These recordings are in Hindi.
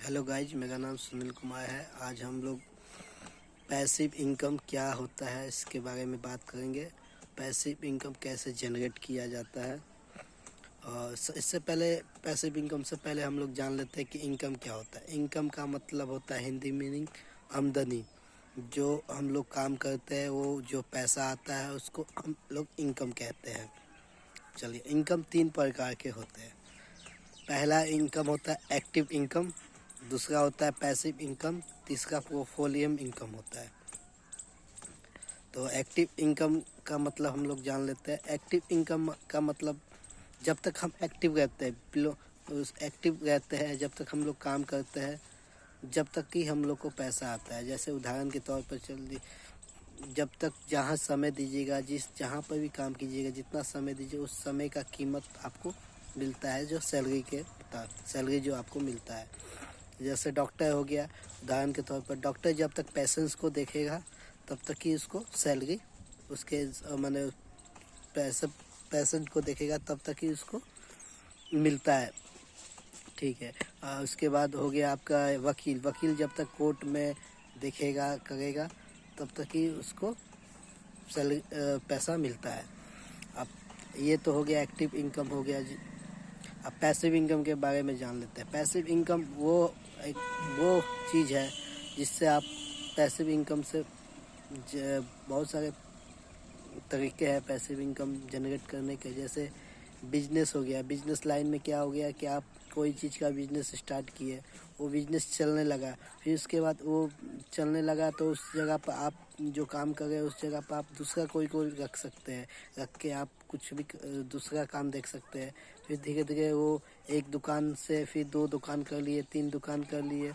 हेलो गाइज, मेरा नाम सुनील कुमार है। आज हम लोग पैसिव इनकम क्या होता है इसके बारे में बात करेंगे। पैसिव इनकम कैसे जनरेट किया जाता है। और इससे पहले पैसिव इनकम से पहले हम लोग जान लेते हैं कि इनकम क्या होता है। इनकम का मतलब होता है हिंदी मीनिंग आमदनी। जो हम लोग काम करते हैं वो जो पैसा आता है उसको हम लोग इनकम कहते हैं। चलिए, इनकम 3 प्रकार के होते हैं। पहला इनकम होता है एक्टिव इनकम, दूसरा होता है पैसिव इनकम, तीसरा पोर्टफोलियो इनकम होता है। तो एक्टिव इनकम का मतलब हम लोग जान लेते हैं। एक्टिव इनकम का मतलब जब तक हम एक्टिव रहते हैं, एक्टिव रहते हैं, जब तक हम लोग काम करते हैं, जब तक कि हम लोग को पैसा आता है। जैसे उदाहरण के तौर पर जब तक जहाँ समय दीजिएगा, जहाँ पर भी काम कीजिएगा, जितना समय दीजिए उस समय का कीमत आपको मिलता है, जो सैलरी जो आपको मिलता है। जैसे डॉक्टर हो गया, उदाहरण के तौर पर डॉक्टर जब तक पेशेंट्स को देखेगा तब तक ही उसको सैलरी, उसके माने पेशेंट को देखेगा तब तक ही उसको मिलता है। ठीक है। उसके बाद हो गया आपका वकील जब तक कोर्ट में देखेगा करेगा तब तक ही उसको सैलरी पैसा मिलता है। अब ये तो हो गया एक्टिव इनकम हो गया जी। अब पैसिव इनकम के बारे में जान लेते हैं। पैसिव इनकम वो चीज़ है जिससे आप पैसिव इनकम से बहुत सारे तरीके हैं पैसिव इनकम जनरेट करने के। जैसे बिजनेस हो गया। बिजनेस लाइन में क्या हो गया कि आप कोई चीज़ का बिजनेस स्टार्ट किए, वो बिजनेस चलने लगा, फिर उसके बाद वो चलने लगा तो उस जगह पर आप जो काम कर रहे हैं उस जगह पर आप दूसरा कोई रख सकते हैं। रख के आप कुछ भी दूसरा काम देख सकते हैं। फिर धीरे धीरे वो एक दुकान से फिर 2 दुकान कर लिए, 3 दुकान कर लिए।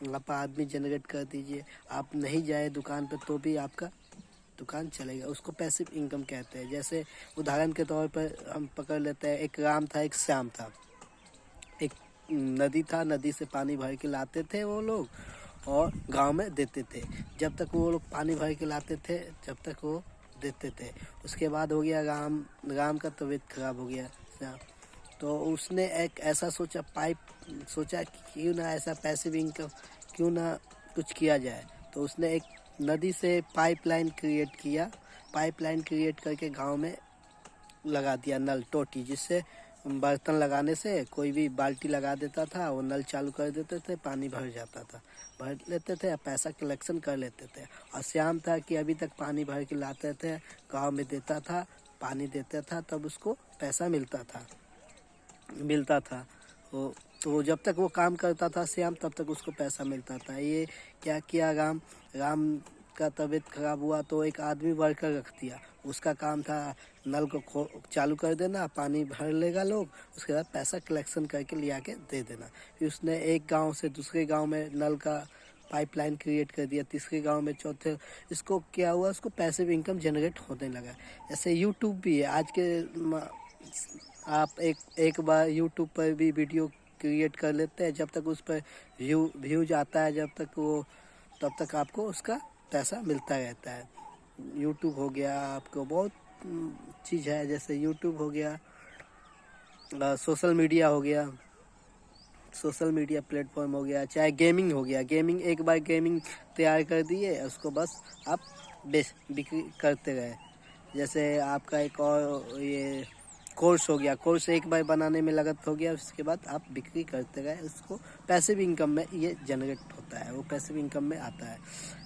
आप आदमी जनरेट कर दीजिए, आप नहीं जाए दुकान पर तो भी आपका दुकान चलेगा। उसको पैसिव इनकम कहते हैं। जैसे उदाहरण के तौर पर हम पकड़ लेते हैं, एक राम था, एक श्याम था। एक नदी था, नदी से पानी भर के लाते थे वो लोग और गांव में देते थे। जब तक वो लोग पानी भर के लाते थे जब तक वो देते थे। उसके बाद हो गया राम का तबीयत खराब हो गया श्याम, तो उसने एक ऐसा सोचा कि क्यों ना ऐसा पैसिव इनकम क्यों ना कुछ किया जाए। तो उसने एक नदी से पाइपलाइन क्रिएट करके गांव में लगा दिया, नल टोटी, जिससे बर्तन लगाने से कोई भी बाल्टी लगा देता था, वो नल चालू कर देते थे, पानी भर जाता था, भर लेते थे, पैसा कलेक्शन कर लेते थे। और श्याम था कि अभी तक पानी भर के लाते थे, गांव में देता था, पानी देता था, तब उसको पैसा मिलता था। तो जब तक वो काम करता था श्याम तब तक उसको पैसा मिलता था। ये क्या किया, राम का तबीयत खराब हुआ तो एक आदमी वर्कर रख दिया। उसका काम था नल को चालू कर देना, पानी भर लेगा लोग, उसके बाद पैसा कलेक्शन करके लिया के दे देना। फिर उसने एक गांव से दूसरे गांव में नल का पाइपलाइन क्रिएट कर दिया, तीसरे गांव में, चौथे। इसको क्या हुआ, उसको पैसिव इनकम जनरेट होने लगा। ऐसे यूट्यूब भी है आज के। आप एक बार यूट्यूब पर भी वीडियो क्रिएट कर लेते हैं, जब तक उस पर व्यूज आता है तब तक आपको उसका पैसा मिलता रहता है। यूट्यूब हो गया, आपको बहुत चीज़ है। जैसे यूट्यूब हो गया, सोशल मीडिया प्लेटफॉर्म हो गया, चाहे गेमिंग हो गया। एक बार गेमिंग तैयार कर दिए, उसको बस आप बिक्री करते गए। जैसे आपका एक और ये कोर्स हो गया, कोर्स एक बार बनाने में लागत हो गया, उसके बाद आप बिक्री करते गए, उसको पैसिव इनकम में ये जनरेट होता है, वो पैसिव इनकम में आता है।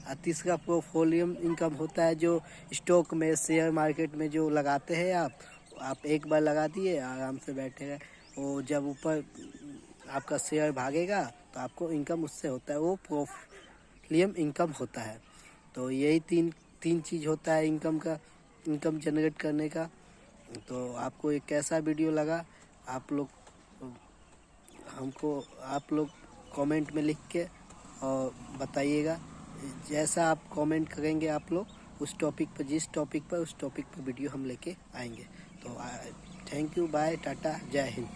और तीसरा पोर्टफोलियो इनकम होता है, जो स्टॉक में, शेयर मार्केट में जो लगाते हैं आप एक बार लगा दिए, आराम से बैठे गए, वो जब ऊपर आपका शेयर भागेगा तो आपको इनकम उससे होता है, वो पोर्टफोलियो इनकम होता है। तो यही तीन चीज़ होता है इनकम जनरेट करने का। तो आपको एक कैसा वीडियो लगा, आप लोग कमेंट में लिख के और बताइएगा। जैसा आप कमेंट करेंगे आप लोग उस टॉपिक पर वीडियो हम लेके आएंगे। तो थैंक यू, बाय, टाटा, जय हिंद।